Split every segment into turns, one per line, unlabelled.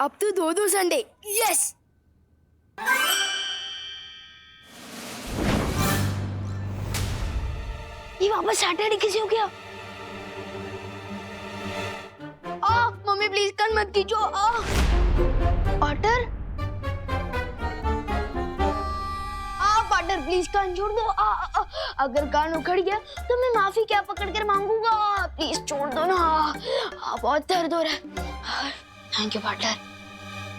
अब तो 2-2 Sunday. Yes. ये वापस सैटरडे कैसे हो गया? मम्मी प्लीज कान मत खींचो। पार्टनर, पार्टनर प्लीज कान छोड़ दो। अगर कान उखड़ गया तो मैं माफी क्या पकड़ कर मांगूंगा। प्लीज छोड़ दो ना। बहुत दर्द हो रहा है। Thank you partner.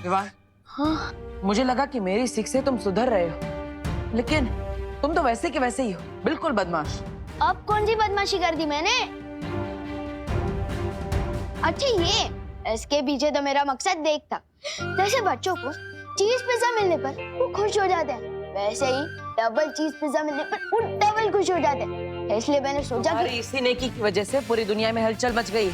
विवान,
हाँ,
मुझे लगा कि मेरी सीख से तुम सुधर रहे हो, लेकिन तुम तो वैसे के वैसे ही हो, बिल्कुल बदमाश।
अब कौन सी बदमाशी कर दी मैंने? अच्छा, ये इसके पीछे तो मेरा मकसद देख था। जैसे बच्चों को चीज पिज्जा मिलने पर वो खुश हो जाते हैं, वैसे ही डबल चीज पिज्जा मिलने पर वो डबल खुश हो जाते हैं। इसलिए मैंने सोचा कि
इसी नेकी की वजह से पूरी दुनिया में हलचल मच गई।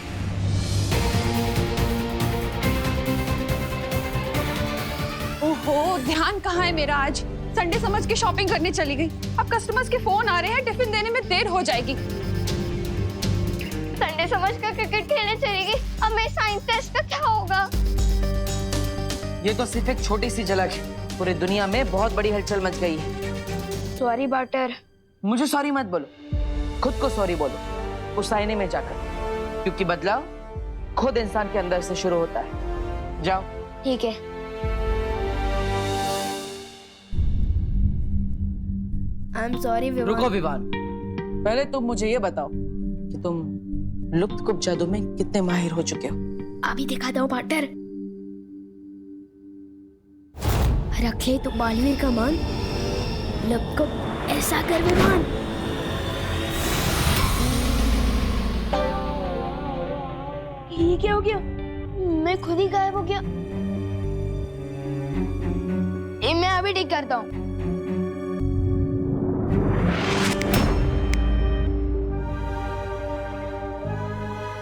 ओहो, ध्यान कहाँ है मेरा? आज संडे समझ के शॉपिंग करने चली गई। अब कस्टमर्स के फोन आ रहे हैं, टिफिन देने में देर हो जाएगी।
संडे समझ कर क्रिकेट खेलने चली गई। अब मेरे साइंस टेस्ट का क्या होगा?
ये तो सिर्फ एक छोटी सी झलक है, पूरी दुनिया में बहुत बड़ी हलचल मच गई है।
Sorry partner.
मुझे सॉरी मत बोलो, खुद को सॉरी बोलो उस आईने में जाकर, क्योंकि बदलाव खुद इंसान के अंदर से शुरू होता है। जाओ।
ठीक है। I am sorry Vivan.
रुको विवान, पहले तुम मुझे ये बताओ कि तुम लुप्त जादू में कितने माहिर हो चुके हो?
अभी दिखाता हूँ पार्टनर। रख ले तो बालवीर का मान, लब को ऐसा कर विमान। ये क्या हो गया? मैं खुद ही गायब हो गया। ये मैं अभी ठीक करता हूँ।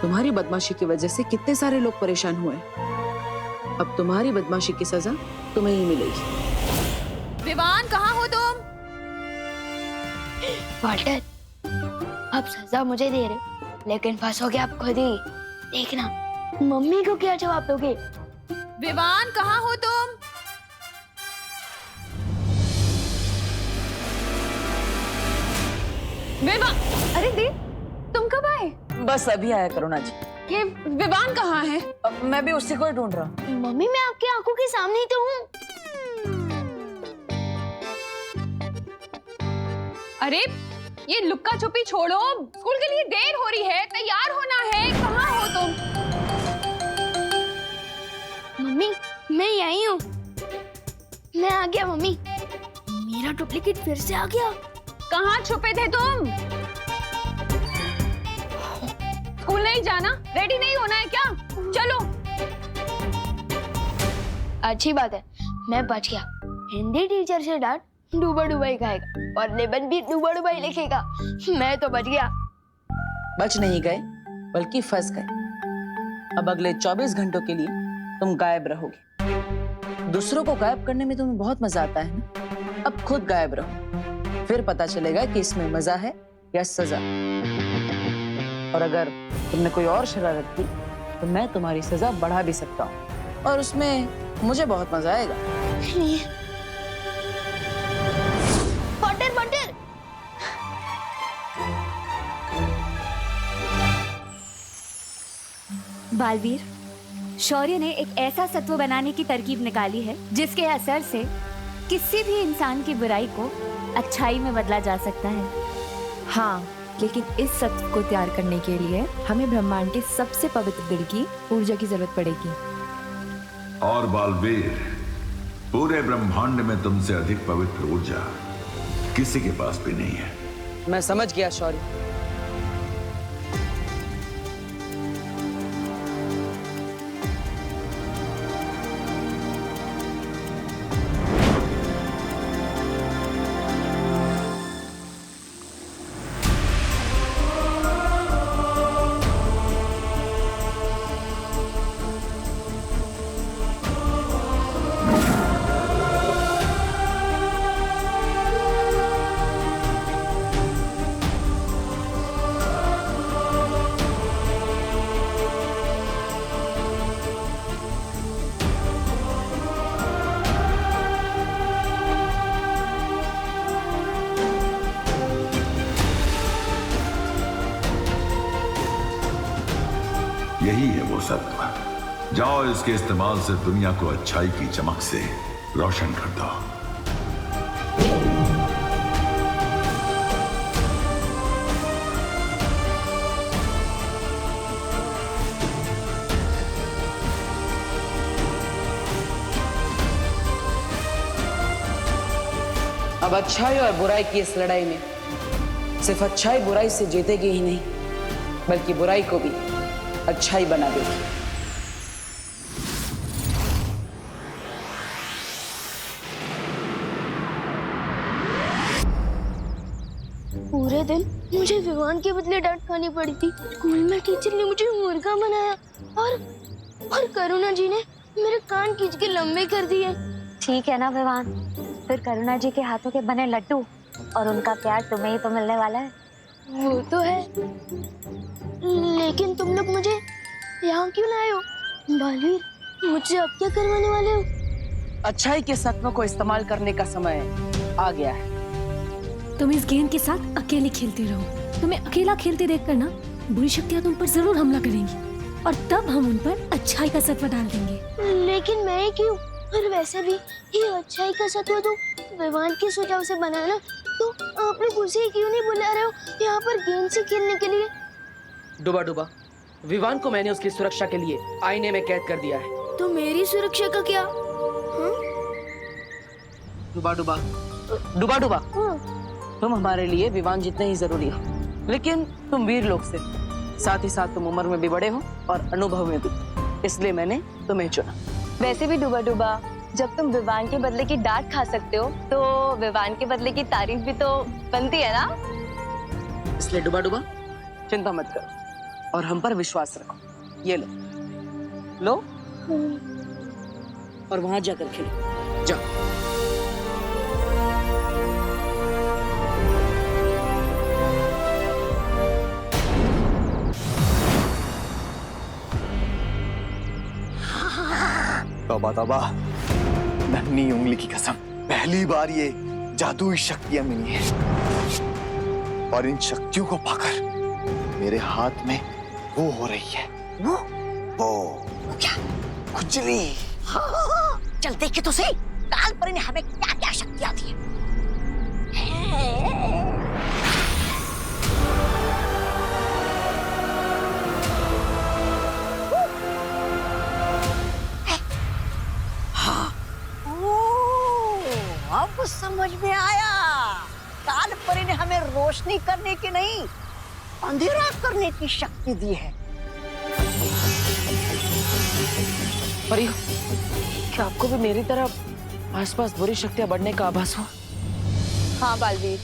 तुम्हारी बदमाशी की वजह से कितने सारे लोग परेशान हुए। अब तुम्हारी बदमाशी की सजा तुम्हें ही मिलेगी।
विवान, कहाँ हो तुम?
वाल्टर, अब सजा मुझे दे रहे, लेकिन फंसोगे आप खुद ही। देखना मम्मी को क्या जवाब दोगे।
विवान, कहाँ हो तुम? विवान, अरे दी, तुम कब आए?
बस अभी आया करुणा जी।
ये विवान कहाँ है?
मैं भी उसी को ही ढूंढ रहा हूँ।
मम्मी, मैं आपकी आंखों के सामने ही तो हूँ।
अरे ये लुक्का छुपी छोड़ो, स्कूल के लिए देर हो रही है, तैयार होना है। कहाँ हो तुम?
मम्मी, मैं यही हूँ। मैं आ गया मम्मी। मेरा डुप्लीकेट फिर से आ गया।
कहाँ छुपे थे तुम? स्कूल नहीं जाना? रेडी नहीं होना है क्या? चलो।
अच्छी बात है, मैं बच गया। हिंदी टीचर से डांट डूबा डुबाई खाएगा और निबंध भी डूबा डुबाई लिखेगा। मैं तो बच गया।
बच नहीं गए, बल्कि फंस गए। अब अगले 24 घंटों के लिए तुम गायब रहोगे। दूसरों को गायब करने में तुम्हें बहुत मजा आता है ना? अब खुद गायब रहो, फिर पता चलेगा कि इसमें मजा है या सजा। और अगर तुमने कोई और शरारत की तो मैं तुम्हारी सजा बढ़ा भी सकता हूँ, और उसमें मुझे बहुत मजा आएगा।
Partner, partner.
बालवीर, शौर्य ने एक ऐसा सत्व बनाने की तरकीब निकाली है जिसके असर से किसी भी इंसान की बुराई को अच्छाई में बदला जा सकता है।
हाँ, लेकिन इस सत्व को तैयार करने के लिए हमें ब्रह्मांड के सबसे पवित्र दिल की ऊर्जा की जरूरत पड़ेगी।
और बालवीर, पूरे ब्रह्मांड में तुमसे अधिक पवित्र ऊर्जा किसी के पास भी नहीं है।
मैं समझ गया शौर्य।
सत्व। जाओ इसके इस्तेमाल से दुनिया को अच्छाई की चमक से रोशन कर दो।
अब अच्छाई और बुराई की इस लड़ाई में सिर्फ अच्छाई बुराई से जीतेगी ही नहीं, बल्कि बुराई को भी अच्छाई बना देगी।
पूरे दिन मुझे विवान के बदले डांट खानी पड़ी थी। स्कूल में टीचर ने मुझे मुर्गा बनाया और करुणा जी ने मेरे कान खींच के लंबे कर दिए।
ठीक है ना विवान, फिर करुणा जी के हाथों के बने लड्डू और उनका प्यार तुम्हें ही तो मिलने वाला है।
वो तो है, लेकिन तुम लोग मुझे यहाँ क्यों लाए हो? बालवीर, मुझसे अब क्या करवाने वाले हो?
अच्छाई के सत्व को इस्तेमाल करने का समय आ गया है।
तुम इस गेंद के साथ अकेले खेलते रहो। तुम्हें अकेला खेलते देखकर ना बुरी शक्तियाँ तुम पर जरूर हमला करेंगी और तब हम उन पर अच्छाई का सत्व डाल देंगे।
लेकिन मैं क्यों? और वैसे भी ये अच्छाई का सत्व तो विवान के सुझाव से बना ना, तो आप लोग उसे क्यों नहीं बुला रहे हो यहाँ पर गेंद से खेलने के लिए?
डुबा डुबा, विवान को मैंने उसकी सुरक्षा के लिए आईने में कैद कर दिया है।
तो मेरी सुरक्षा का क्या?
डुबा डुबा, डुबा डुबा, तुम हमारे लिए विवान जितने ही जरूरी हो, लेकिन तुम वीर लोग से, साथ ही साथ तुम उम्र में भी बड़े हो और अनुभव में भी, इसलिए मैंने तुम्हें चुना।
वैसे भी डुबा डुबा, जब तुम विवान के बदले की डांट खा सकते हो तो विवान के बदले की तारीफ भी तो बनती है ना।
इसलिए डुबा डुबा, चिंता मत करो और हम पर विश्वास रखो। ये लो, लो और वहां जाकर खेलो। जाओ।
तौबा तौबा, नन्ही उंगली की कसम, पहली बार ये जादुई शक्तियां मिली हैं और इन शक्तियों को पाकर मेरे हाथ में वो हो रही है। वो
क्या?
खुजली।
हाँ, चल देखे तो सही, काल पर ने हमें क्या क्या शक्तियां दी है। अब समझ में आया, काल परी ने हमें रोशनी करने की नहीं, अंधेरा करने की शक्ति दी है।
परी, क्या आपको भी मेरी तरह आसपास बुरी शक्तियां बढ़ने का आभास हो?
हाँ बालवीर,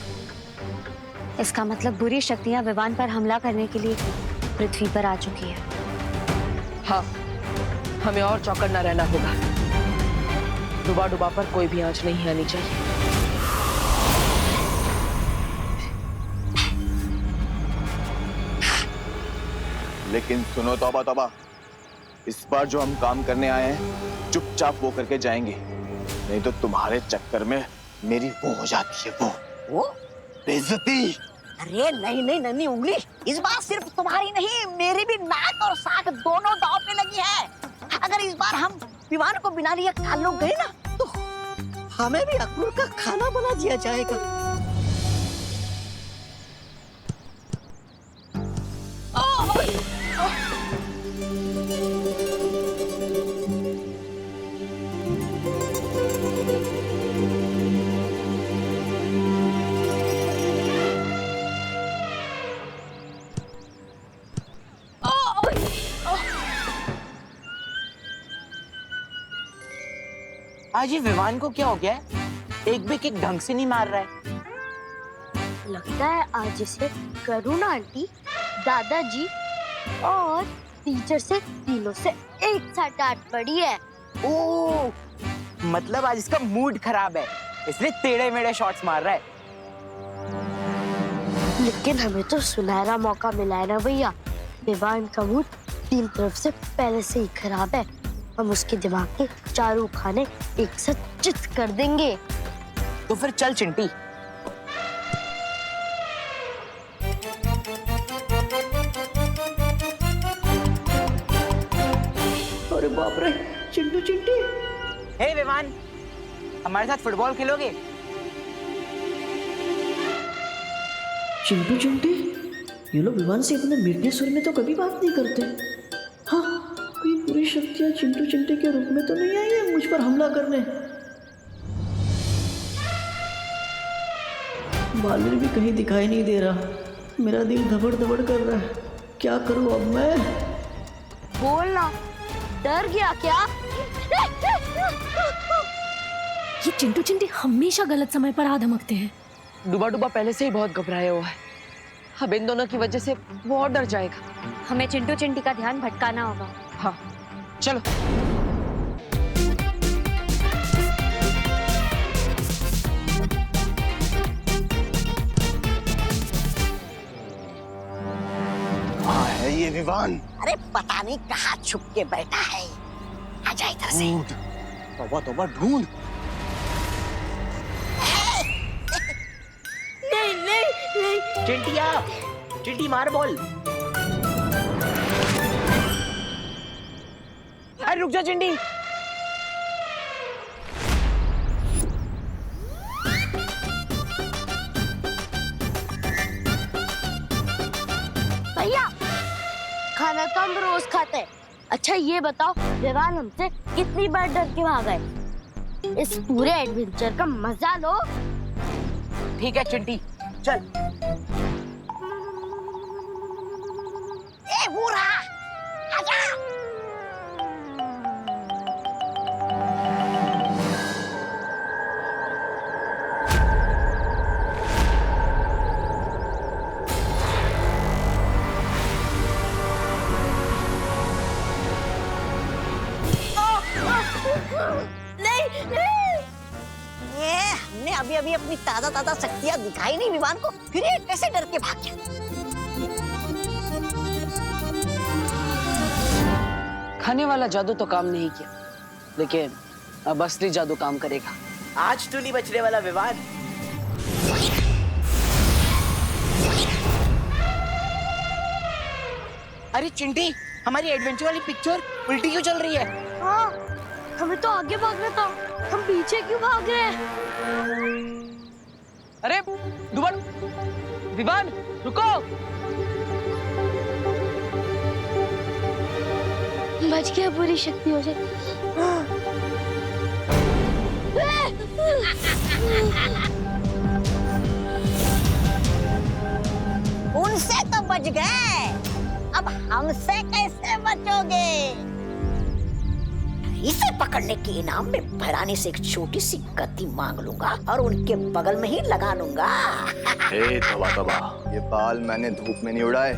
इसका मतलब बुरी शक्तियाँ विवान पर हमला करने के लिए पृथ्वी पर आ चुकी है।
हाँ, हमें और चौकन्ना रहना होगा। डुबा डुबा पर कोई भी आंच नहीं आनी चाहिए।
लेकिन सुनो तौबा तौबा, इस बार जो हम काम करने आए हैं चुपचाप वो करके जाएंगे, नहीं तो तुम्हारे चक्कर में मेरी वो हो जाती है, वो बेइज्जती।
अरे नहीं नहीं नन्ही उंगली, इस बार सिर्फ तुम्हारी नहीं, मेरी भी नाक और साख दोनों दांव पे लगी है। अगर इस बार हम विमान को बिना लिए काल लोग गए ना, तो हमें भी अक्रूर का खाना बना दिया जाएगा।
आज ये विमान को क्या हो गया है? एक भी किक ढंग से नहीं मार रहा है।
लगता है आज इसे करुणा आंटी, दादाजी और टीचर से तीनों से एक साथ डांट पड़ी है।
ओह, मतलब आज इसका मूड खराब है, इसलिए टेढ़े मेढ़े शॉट्स मार रहा है।
लेकिन हमें तो सुनहरा मौका मिला है ना भैया। विवान का मूड तीन तरफ से पहले से ही खराब है। हम उसके दिमाग के चारों खाने एक साथ चित कर देंगे।
तो फिर चल चिंटी।
बाप रे, चिंटू चिंटी।
हे विमान, हमारे साथ फुटबॉल खेलोगे?
चिंटू चिंटी, ये लोग विमान से इतने मीठे सुर में तो कभी बात नहीं करते। हाँ, कोई बुरी शक्तियां चिंटू चिंटी के रूप में तो नहीं आई है मुझ पर हमला करने। बालवीर भी कहीं दिखाई नहीं दे रहा। मेरा दिल धबड़ धबड़ कर रहा है। क्या करूं अब मैं?
बोलना, डर गया क्या?
ये चिंटू चिंटी हमेशा गलत समय पर आ धमकते हैं।
डुबा डुबा पहले से ही बहुत घबराया हुआ है। अब इन दोनों की वजह से वो और डर जाएगा।
हमें चिंटू चिंटी का ध्यान भटकाना होगा।
हाँ, चलो।
हाँ है ये विमान।
अरे पता नहीं कहाँ छुप के बैठा है। आजा इधर से।
तौबा तौबा ढूंढ।
नहीं नहीं नहीं।
चिंटिया, चिंटी मार बॉल। अरे रुक जा चिंटी।
भैया, खाना तो हम रोज खाते हैं। अच्छा ये बताओ, विवान हमसे कितनी बार डर के भागा है? इस पूरे एडवेंचर का मजा लो।
ठीक है चिंटी, चल।
ए वो रहा, आजा। नहीं नहीं, ये हमने अभी अभी अपनी ताजा ताजा शक्तियां दिखाई नहीं विमान को, फिर ये कैसे डर के भाग गया?
खाने वाला जादू तो काम नहीं किया, लेकिन अब असली जादू काम करेगा।
आज तो नहीं बचने वाला विमान। अरे चिंटी, हमारी एडवेंचर वाली पिक्चर उल्टी क्यों चल रही है?
हाँ, हमें तो आगे भागना था, हम पीछे क्यों भाग रहे हैं?
अरे डुबा, विमान रुको।
बच गया पूरी शक्तियों से।
उनसे तो बच गए, अब हमसे कैसे बचोगे? इसे पकड़ने के इनाम में भराने से एक छोटी सी गति मांग लूंगा और उनके बगल में ही लगा लूंगा।
ए तबा तबा, ये बाल मैंने धूप में नहीं उड़ाए।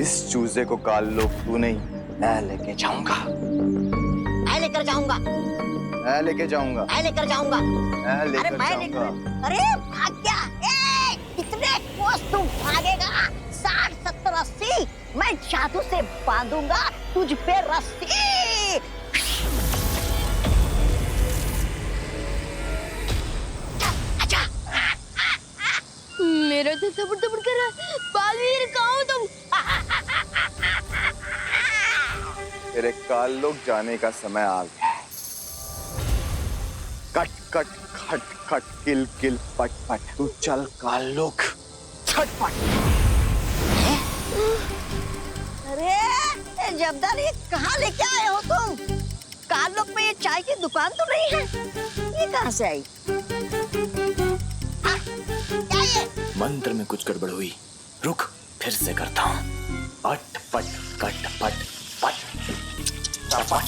इस चूजे को काल लो तू नहीं, मैं लेके जाऊंगा।
मैं लेकर जाऊंगा,
मैं लेके जाऊंगा,
मैं लेकर जाऊंगा।
मैं
अरे
लेकर
मैं
जाऊंगा।
अरे भाग गया। ए, कितने कोस तू भागेगा? 60, 70, 80। मैं जादू से बांधूंगा तुझ पे रस्सी। आजा।
मेरा तो थपड़ थपड़ कर रहा है। बालवीर कहाँ हो तुम?
तेरे काल लोग जाने का समय आ गया है। कट कट खट खट किल किल पट पट, तू चल काल लोग छटपट।
अरे जबदार, ये कहाँ लेके आए हो तुम? काल लोग में ये चाय की दुकान तो नहीं है, ये कहाँ से आई? क्या ये?
मंत्र में कुछ गड़बड़ हुई, रुक फिर से करता हूँ। अट पट कट पट पट पट।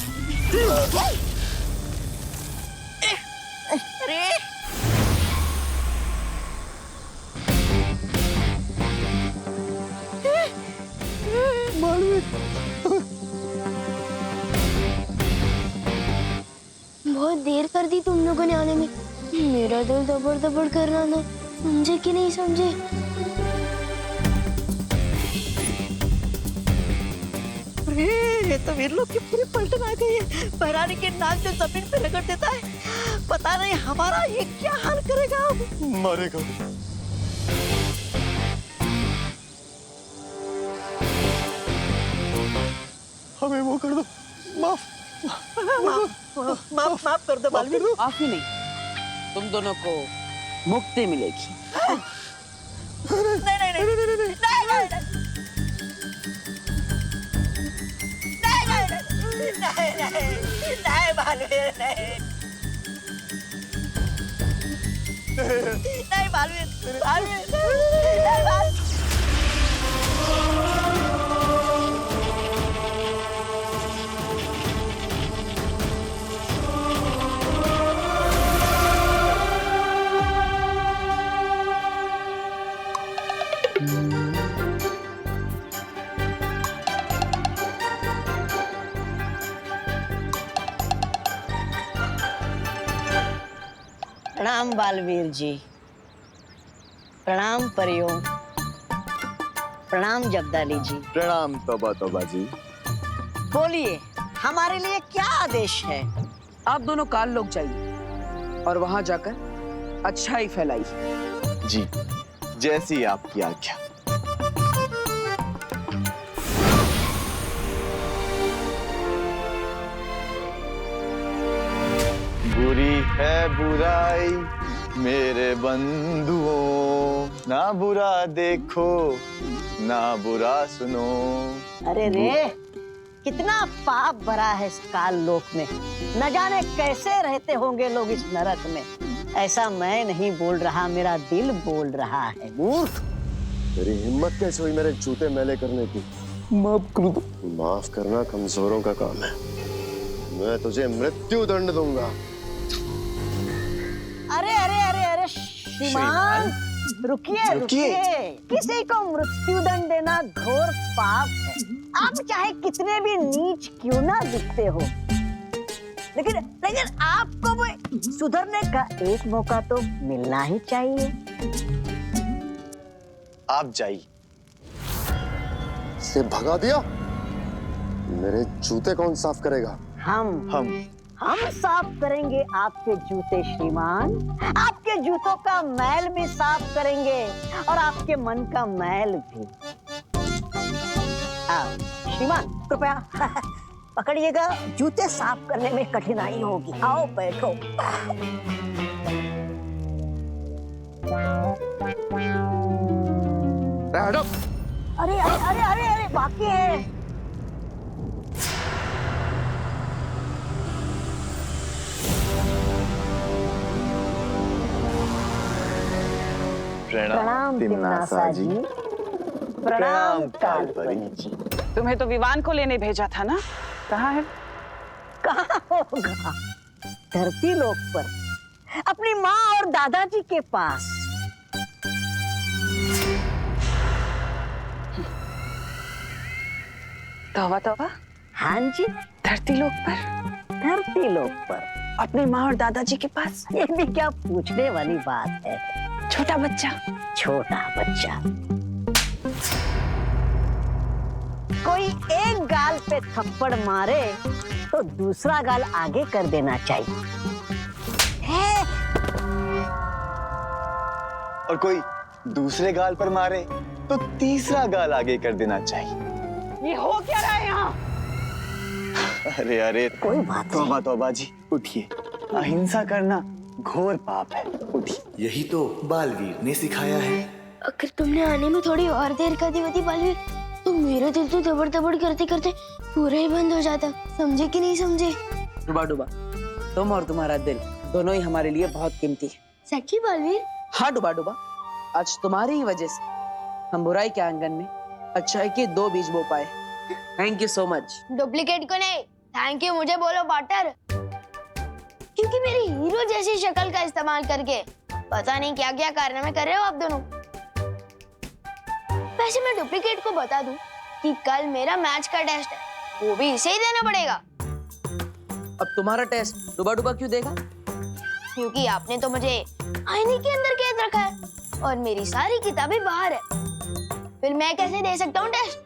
अरे
बहुत देर कर दी तुम लोगों ने आने में। मेरा दिल दबड़ दबड़ कर रहा था, समझे कि नहीं समझे?
अरे ये तो वीर लोग की पूरी पलटन आ गई है। बहरानी के नाक से जमीन पे रगड़ देता है। पता नहीं हमारा ये क्या हाल करेगा अब।
मरेगा। हमें वो कर दो,
माफ कर दो बालवीर।
माफी नहीं, तुम दोनों को मुक्ति मिलेगी।
नहीं बालवीर, नहीं बालवीर, बालवीर। प्रणाम बालवीर जी, प्रणाम परियों, प्रणाम जगदाली जी।
प्रणाम तौबा तौबा जी।
बोलिए, हमारे लिए क्या आदेश है?
आप दोनों काल लोग जाइए और वहां जाकर अच्छाई फैलाइए।
जी, जैसी आपकी आज्ञा। बुरी है बुराई मेरे बंधुओं, ना बुरा देखो ना बुरा सुनो।
अरे रे, कितना पाप भरा है इस काल लोक में। न जाने कैसे रहते होंगे लोग इस नरक में। ऐसा मैं नहीं बोल रहा, मेरा दिल बोल रहा है।
मूर्ख, तेरी हिम्मत कैसे हुई मेरे जूते मैले करने की? माफ कर दो। माफ करना कमजोरों का काम है, मैं तुझे मृत्यु दंड दूंगा।
अरे अरे अरे अरे श्रीमान, रुकिए रुकिए। किसी को मृत्यु दंड देना घोर पाप है। आप चाहे कितने भी नीच क्यों ना दिखते हो, लेकिन आपको भी सुधरने का एक मौका तो मिलना ही चाहिए।
आप जाइए।
से भगा दिया? मेरे जूते कौन साफ करेगा?
हम साफ करेंगे आपके जूते श्रीमान। आपके जूतों का मैल भी साफ करेंगे और आपके मन का मैल भी। श्रीमान कृपया पकड़िएगा, जूते साफ करने में कठिनाई होगी। आओ बैठो। अरे अरे अरे अरे अरे बाकी है।
प्रणाम तिम्नासा जी।
प्रणाम कालपरी जी।
तुम्हें तो विवान को लेने भेजा था ना, कहाँ है?
कहाँ होगा, धरती लोक पर, अपनी माँ और दादाजी के पास।
तौबा तौबा।
हाँ जी,
धरती लोक पर?
धरती लोक पर
अपने माँ और दादाजी के पास?
ये भी क्या पूछने वाली बात है।
छोटा बच्चा।
छोटा बच्चा कोई एक गाल पे थप्पड़ मारे तो दूसरा गाल आगे कर देना चाहिए है?
और कोई दूसरे गाल पर मारे तो तीसरा गाल आगे कर देना चाहिए।
ये हो क्या रहा है यहाँ?
अरे अरे
कोई बात नहीं।
तौबा तौबा जी, उठिए। अहिंसा करना घोर पाप है, उठिए।
यही तो बालवीर ने सिखाया है।
अगर तुमने आने में थोड़ी और देर कर दी होती बालवीर, तो मेरा दिल तो दबड़ दबड़ करते करते पूरा ही बंद हो जाता। समझे कि नहीं समझे?
डुबा डुबा, तुम और तुम्हारा दिल दोनों ही हमारे लिए बहुत कीमती है।
सच्ची बालवीर?
हाँ डुबा डुबा, आज तुम्हारी ही वजह से हम बुराई के आंगन में अच्छाई के 2 बीज बो पाए। Thank you so much.
Duplicate को नहीं, थैंक यू मुझे बोलो पार्टनर, क्योंकि मेरी हीरो जैसी शक्ल का इस्तेमाल करके पता नहीं क्या क्या कारनामे कर रहे हो आप दोनों। वैसे मैं डुप्लीकेट को बता दूं कि कल मेरा मैच का टेस्ट है, वो भी इसे ही देना पड़ेगा।
अब तुम्हारा टेस्ट डुबा डुबा क्यों देगा?
क्योंकि आपने तो मुझे आईने के अंदर कैद रखा है और मेरी सारी किताबें बाहर है, फिर मैं कैसे दे सकता हूँ टेस्ट?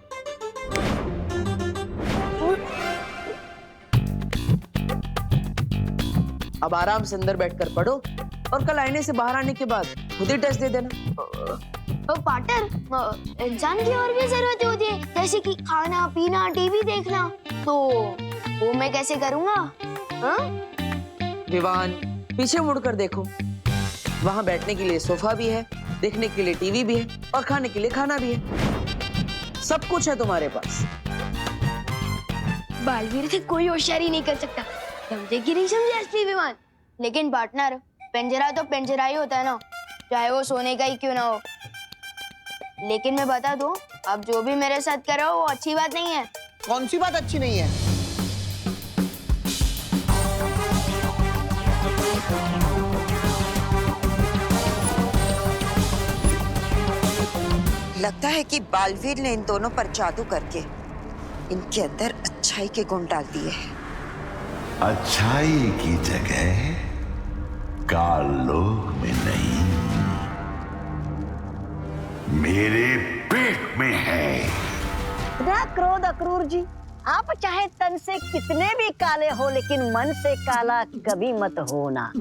अब आराम से अंदर बैठकर पढ़ो और कल आईने से बाहर आने के बाद खुद ही टेस्ट दे देना।
पार्टनर, इंसान की और भी जरूरतें होती है, जैसे कि खाना पीना, टीवी देखना, तो वो मैं कैसे करूँगा? हाँ?
विवान, पीछे मुड़कर देखो, वहां बैठने के लिए सोफा भी है, देखने के लिए टीवी भी है और खाने के लिए खाना भी है। सब कुछ है तुम्हारे पास।
बालवीर से कोई होशियारी नहीं कर सकता, समझे कि नहीं समझे असली विमान? लेकिन पार्टनर, पिंजरा तो पिंजरा ही होता है ना, चाहे वो सोने का ही क्यों ना हो। लेकिन मैं बता दूं, अब जो भी मेरे साथ कर रहे हो वो अच्छी बात नहीं है।
कौन सी बात अच्छी नहीं है?
लगता है कि बालवीर ने इन दोनों पर जादू करके इनके अंदर अच्छाई के गुण डाल दिए हैं।
अच्छाई की जगह कालोक में नहीं, मेरे पेट में है।
ना क्रोध अक्रूर जी, आप चाहे तन से कितने भी काले हो लेकिन मन से काला कभी मत होना।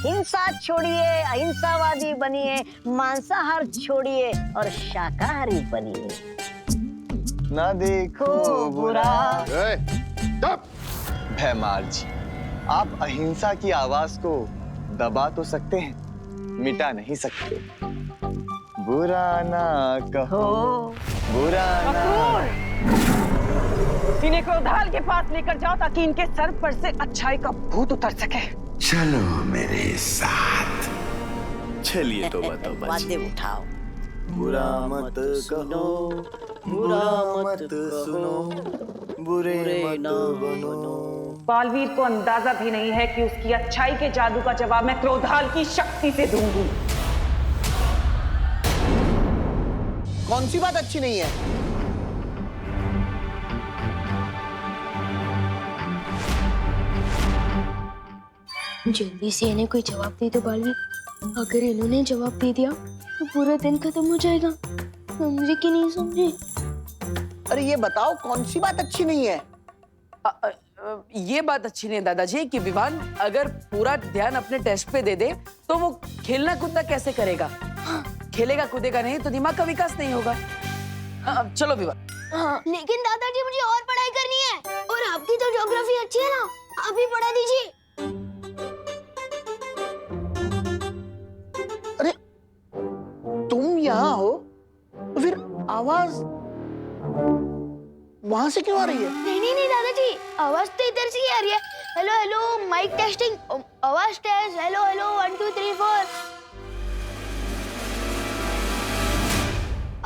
हिंसा छोड़िए, अहिंसावादी बनिए, मांसाहार छोड़िए और शाकाहारी बनिए।
ना देखो बुरा। भैमार जी, आप अहिंसा की आवाज को दबा तो सकते हैं, मिटा नहीं सकते। बुरा ना कहो, बुरा ना।
इन्हें क्रोधाल के पास लेकर जाओ ताकि इनके सर पर से अच्छाई का भूत उतर सके।
चलो मेरे साथ।
चलिए तो बताओ
बातें उठाओ।
बुरा मत कहो, बुरा मत सुनो, बुरे मत बनो।
बालवीर को अंदाजा भी नहीं है कि उसकी अच्छाई के जादू का जवाब मैं क्रोधाल की शक्ति से दूंगी। कौन सी बात अच्छी नहीं है?
जल्दी से इन्हें कोई जवाब दे दो बालवीर। अगर इन्होंने जवाब दे दिया तो पूरा दिन खत्म हो जाएगा। समझे कि नहीं समझे?
अरे ये बताओ, कौन सी बात अच्छी नहीं है?
ये बात अच्छी नहीं है दादाजी कि विवान अगर पूरा ध्यान अपने टेस्ट पे दे दे तो वो खेलना कूदना कैसे करेगा? खेलेगा कूदेगा नहीं तो दिमाग का विकास नहीं होगा। चलो विवान।
लेकिन दादाजी मुझे और पढ़ाई करनी है, और आपकी तो ज्योग्राफी अच्छी है ना, आप ही पढ़ा दीजिए।
अरे तुम यहाँ हो तो फिर आवाज वहां से क्यों आ रही है?
नहीं दादाजी, आवाज तो इधर से ही आ रही है। हेलो हेलो, माइक टेस्टिंग, आवाज टेस्ट, हेलो हेलो 1 2 3 4।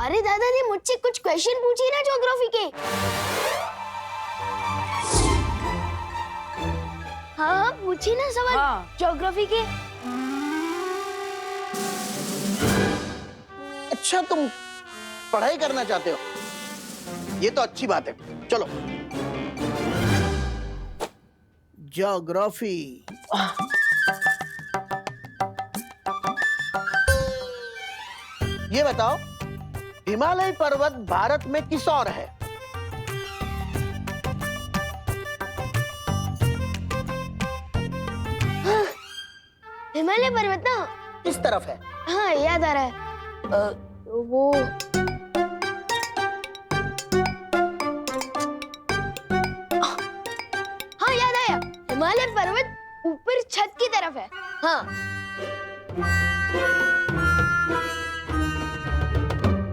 अरे दादाजी मुझसे कुछ क्वेश्चन पूछिए ना ज्योग्राफी के। हाँ पूछिए ना सवाल ज्योग्राफी के।
अच्छा तुम पढ़ाई करना चाहते हो, ये तो अच्छी बात है। चलो ज्योग्राफी। ये बताओ, हिमालय पर्वत भारत में किस ओर है?
हिमालय पर्वत ना
किस तरफ है?
हाँ याद आ रहा है। वो हाँ याद आया, हिमालय पर्वत ऊपर छत की तरफ है। हाँ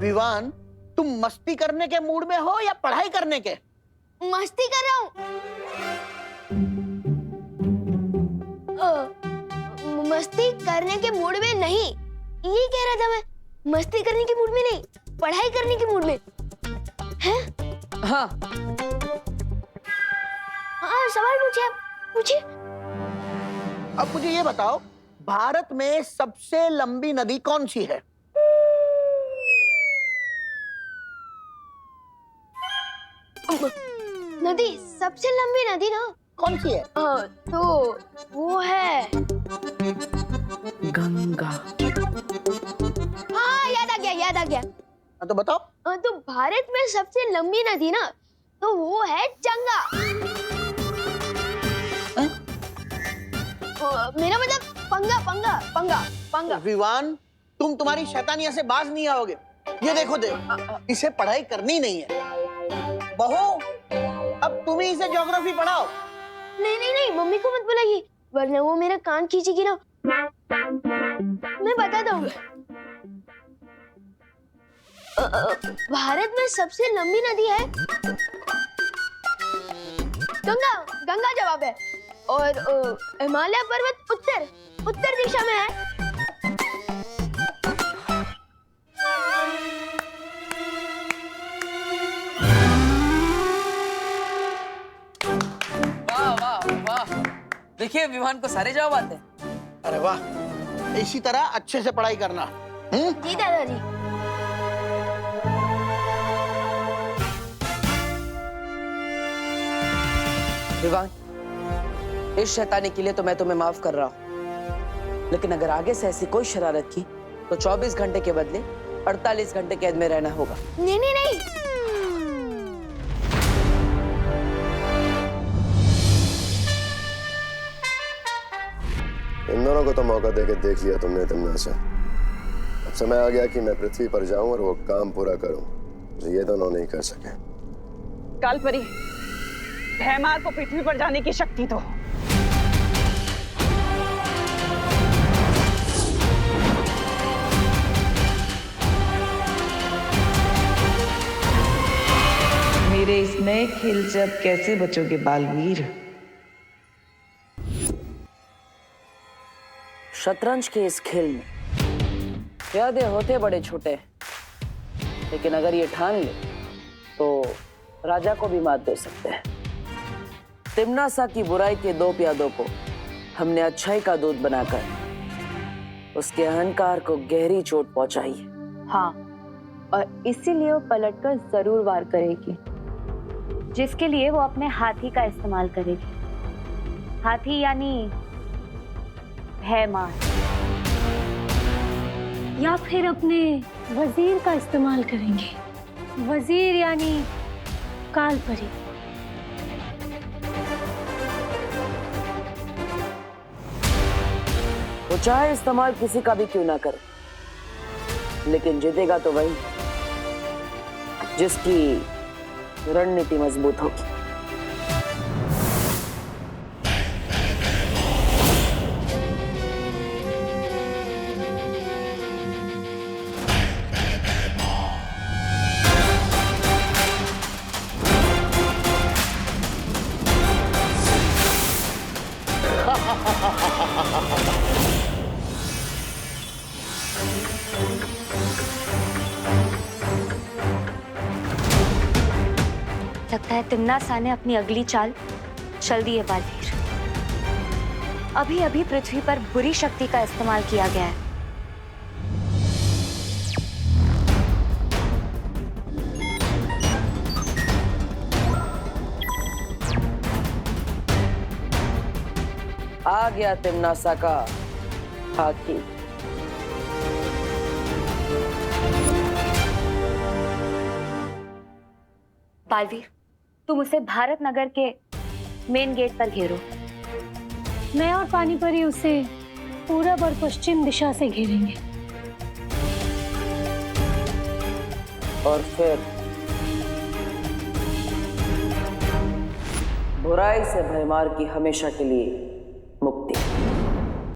विवान, तुम मस्ती करने के मूड में हो या पढ़ाई करने के?
मस्ती कर रहा हूँ। मस्ती करने के मूड में नहीं, ये कह रहा था मैं। मस्ती करने के मूड में नहीं, पढ़ाई करने के मूड में। हैं?
हाँ
हाँ सवाल पूछिए, आप पूछिए।
अब मुझे ये बताओ, भारत में सबसे लंबी नदी कौन सी है?
नदी, सबसे लंबी नदी ना
कौन सी है?
तो वो है
गंगा।
हाँ याद आ गया।
तो बताओ।
तो भारत में सबसे लंबी नदी ना, तो वो है गंगा। मेरा मतलब पंगा।
विवान, तुम तुम्हारी शैतानिया से बाज नहीं आओगे। ये देखो, इसे पढ़ाई करनी नहीं है। बहू, अब तुम भी इसे ज्योग्राफी पढ़ाओ।
नहीं नहीं नहीं, मम्मी को मत बुलाइए वरना वो मेरा कान खींचेगी ना। मैं बताता हूँ। भारत में सबसे लंबी नदी है गंगा। गंगा जवाब है। और हिमालय पर्वत उत्तर दिशा में है।
वाह वाह वाह, देखिए विमान को सारे जवाब आते हैं।
अरे वाह, इसी तरह अच्छे से पढ़ाई करना।
जी दादाजी।
विवान, इस शैतानी के लिए तो मैं तुम्हें माफ कर रहा हूँ, लेकिन अगर आगे से ऐसी कोई शरारत की तो 24 घंटे के बदले 48 घंटे कैद में रहना होगा।
नहीं नहीं नहीं।
इन दोनों को तो मौका देके देख लिया तुमने तिम्ना से। अब समय आ गया कि मैं पृथ्वी पर जाऊं और वो काम पूरा करूं जो ये दोनों नहीं कर सके।
कालपरी, भैमार को पृथ्वी पर जाने की शक्ति दो।
मेरे इस नए खेल से अब कैसे बचोगे बालवीर?
शतरंज के इस खेल में प्यादे होते बड़े छोटे, लेकिन अगर ये ठान ले तो राजा को भी मात दे सकते हैं। तिम्नासा की बुराई के 2 प्यादों को हमने अच्छाई का दूत बनाकर उसके अहंकार को गहरी चोट पहुंचाई है।
हाँ, और इसीलिए वो पलटकर जरूर वार करेगी,
जिसके लिए वो अपने हाथी का इस्तेमाल करेगी। हाथी यानी भैमार,
या फिर अपने वजीर का इस्तेमाल करेंगे। वजीर यानी कालपरी।
वो चाहे इस्तेमाल किसी का भी क्यों ना करे, लेकिन जीतेगा तो वही जिसकी रणनीति मजबूत होगी।
लगता है तिम्नासा ने अपनी अगली चाल चल दी है बालवीर। अभी अभी पृथ्वी पर बुरी शक्ति का इस्तेमाल किया गया है।
आ गया तिम्नासा का हाथी।
बालवीर, तुम उसे भारत नगर के मेन गेट पर घेरो।
मैं और पानीपरी उसे पूरब और पश्चिम दिशा से घेरेंगे।
और फिर बुराई से भयमार की हमेशा के लिए